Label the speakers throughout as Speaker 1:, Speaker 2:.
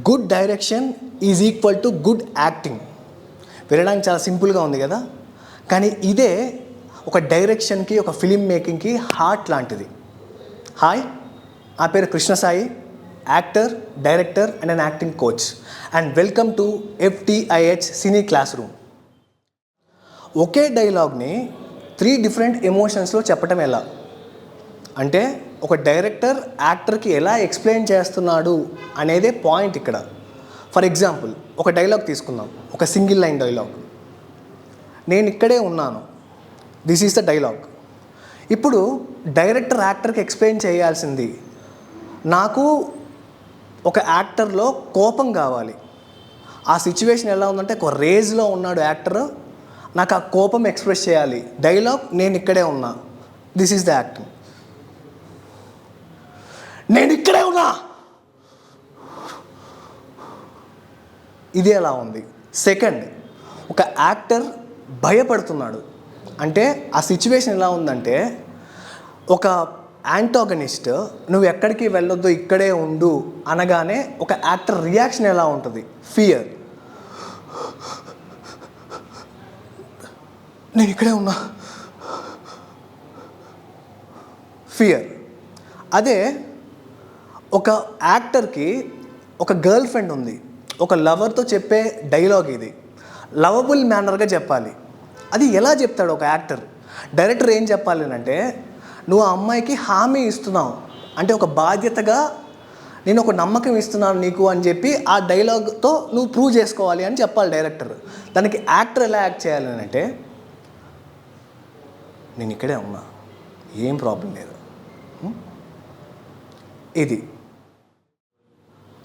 Speaker 1: Good direction is equal to good acting. వినడానికి చాలా సింపుల్గా ఉంది కదా, కానీ ఇదే ఒక డైరెక్షన్కి, ఒక ఫిలిం మేకింగ్కి హార్ట్ లాంటిది. హాయ్, నా పేరు Krishnasai, actor, director and an acting coach, and welcome to FTIH cine classroom. ఒకే డైలాగ్ని 3 డిఫరెంట్ ఎమోషన్స్లో చెప్పటం ఎలా అంటే, ఒక డైరెక్టర్ యాక్టర్కి ఎలా ఎక్స్ప్లెయిన్ చేస్తున్నాడు అనేదే పాయింట్ ఇక్కడ. ఫర్ ఎగ్జాంపుల్, ఒక డైలాగ్ తీసుకుందాం, ఒక సింగిల్ లైన్ డైలాగ్. నేను ఇక్కడే ఉన్నాను, దిస్ ఈజ్ ద డైలాగ్. ఇప్పుడు డైరెక్టర్ యాక్టర్కి ఎక్స్ప్లెయిన్ చేయాల్సింది, నాకు ఒక యాక్టర్లో కోపం కావాలి, ఆ సిచ్యువేషన్ ఎలా ఉందంటే ఒక రేజ్లో ఉన్నాడు యాక్టర్, నాకు ఆ కోపం ఎక్స్ప్రెస్ చేయాలి. డైలాగ్, నేను ఇక్కడే ఉన్నా, దిస్ ఈజ్ ద యాక్టింగ్. నేను ఇక్కడే ఉన్నా, ఇది ఎలా ఉంది. సెకండ్, ఒక యాక్టర్ భయపడుతున్నాడు అంటే ఆ సిచ్యువేషన్ ఎలా ఉందంటే, ఒక యాంటాగనిస్ట్ నువ్వు ఎక్కడికి వెళ్ళొద్దు ఇక్కడే ఉండు అనగానే ఒక యాక్టర్ రియాక్షన్ ఎలా ఉంటుంది, ఫియర్. నేను ఇక్కడే ఉన్నా, ఫియర్. అదే ఒక యాక్టర్కి ఒక గర్ల్ ఫ్రెండ్ ఉంది, ఒక లవర్తో చెప్పే డైలాగ్ ఇది, లవబుల్ మేనర్గా చెప్పాలి. అది ఎలా చెప్తాడు ఒక యాక్టర్? డైరెక్టర్ ఏం చెప్పాలి అంటే, నువ్వు ఆ అమ్మాయికి హామీ ఇస్తున్నావు అంటే ఒక బాధ్యతగా నేను ఒక నమ్మకం ఇస్తున్నాను నీకు అని చెప్పి ఆ డైలాగ్తో నువ్వు ప్రూవ్ చేసుకోవాలి అని చెప్పాలి డైరెక్టర్. దానికి యాక్టర్ ఎలా యాక్ట్ చేయాలి అంటే, నేను ఇక్కడే ఉన్నా, ఏం ప్రాబ్లం లేదు, ఇది.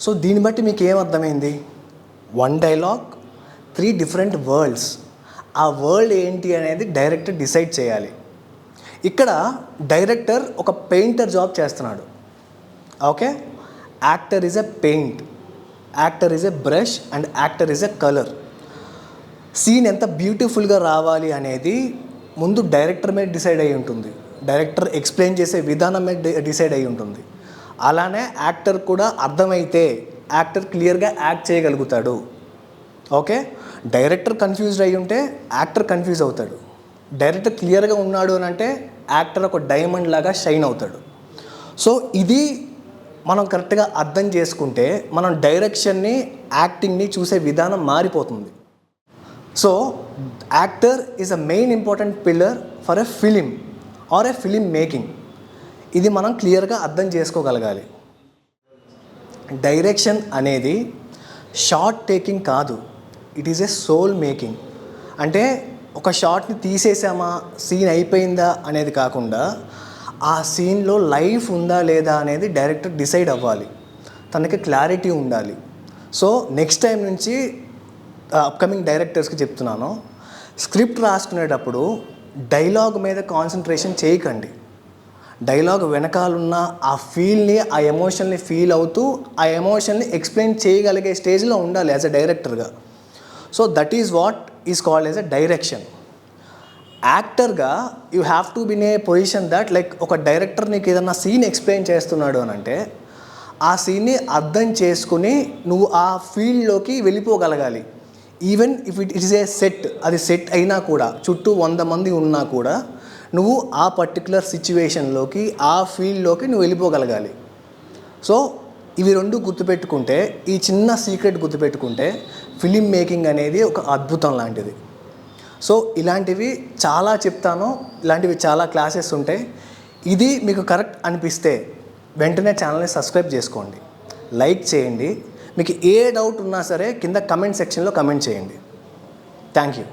Speaker 1: సో దీన్ని బట్టి మీకు ఏమర్థమైంది? 1 డైలాగ్, 3 డిఫరెంట్ వరల్డ్స్. ఆ వరల్డ్ ఏంటి అనేది డైరెక్టర్ డిసైడ్ చేయాలి. ఇక్కడ డైరెక్టర్ ఒక పెయింటర్ జాబ్ చేస్తున్నాడు. Okay, actor is a paint, actor is a brush and actor is a colour. Scene ఎంత బ్యూటిఫుల్గా రావాలి అనేది ముందు డైరెక్టర్ మీద డిసైడ్ అయి ఉంటుంది, డైరెక్టర్ ఎక్స్ప్లెయిన్ చేసే విధానం మీద డిసైడ్ అయి ఉంటుంది. అలానే యాక్టర్ కూడా అర్థమైతే యాక్టర్ క్లియర్గా యాక్ట్ చేయగలుగుతాడు. ఓకే, డైరెక్టర్ కన్ఫ్యూజ్డ్ అయి ఉంటే యాక్టర్ కన్ఫ్యూజ్ అవుతాడు. డైరెక్టర్ క్లియర్గా ఉన్నాడు అని అంటే యాక్టర్ ఒక డైమండ్ లాగా షైన్ అవుతాడు. సో ఇది మనం కరెక్ట్గా అర్థం చేసుకుంటే మనం డైరెక్షన్ని, యాక్టింగ్ని చూసే విధానం మారిపోతుంది. So actor is a main important pillar for a film or a film making. ఇది మనం క్లియర్గా అర్థం చేసుకోగలగాలి. డైరెక్షన్ అనేది షార్ట్ టేకింగ్ కాదు, it is a soul making. అంటే ఒక షాట్ని తీసేసామా, సీన్ అయిపోయిందా అనేది కాకుండా ఆ సీన్లో లైఫ్ ఉందా లేదా అనేది డైరెక్టర్ డిసైడ్ అవ్వాలి, తనకి క్లారిటీ ఉండాలి. సో నెక్స్ట్ టైం నుంచి అప్కమింగ్ డైరెక్టర్స్కి చెప్తున్నాను, స్క్రిప్ట్ రాసుకునేటప్పుడు డైలాగ్ మీద కాన్సన్ట్రేషన్ చేయకండి. డైలాగ్ వెనకాలన్న ఆ ఫీల్ని, ఆ ఎమోషన్ని ఫీల్ అవుతూ ఆ ఎమోషన్ని ఎక్స్ప్లెయిన్ చేయగలిగే స్టేజ్లో ఉండాలి యాజ్ ఎ డైరెక్టర్గా. So that is what is called as a direction. యాక్టర్గా you have to be in a position that like ఒక డైరెక్టర్ నీకు ఏదన్నా సీన్ ఎక్స్ప్లెయిన్ చేస్తున్నాడు అని అంటే ఆ సీన్ని అర్థం చేసుకుని నువ్వు ఆ ఫీల్డ్లోకి వెళ్ళిపోగలగాలి. Even if it is a set, అది సెట్ అయినా కూడా చుట్టూ 100 మంది ఉన్నా కూడా నువ్వు ఆ పర్టికులర్ సిచ్యువేషన్లోకి, ఆ ఫీల్డ్లోకి నువ్వు వెళ్ళిపోగలగాలి. సో ఇవి 2 గుర్తుపెట్టుకుంటే, ఈ చిన్న సీక్రెట్ గుర్తుపెట్టుకుంటే ఫిలిం మేకింగ్ అనేది ఒక అద్భుతం లాంటిది. సో ఇలాంటివి చాలా చెప్తాను, ఇలాంటివి చాలా క్లాసెస్ ఉంటాయి. ఇది మీకు కరెక్ట్ అనిపిస్తే వెంటనే ఛానల్ని సబ్స్క్రైబ్ చేసుకోండి, లైక్ చేయండి. మీకు ఏ డౌట్ ఉన్నా సరే కింద కమెంట్ సెక్షన్లో కమెంట్ చేయండి. Thank you.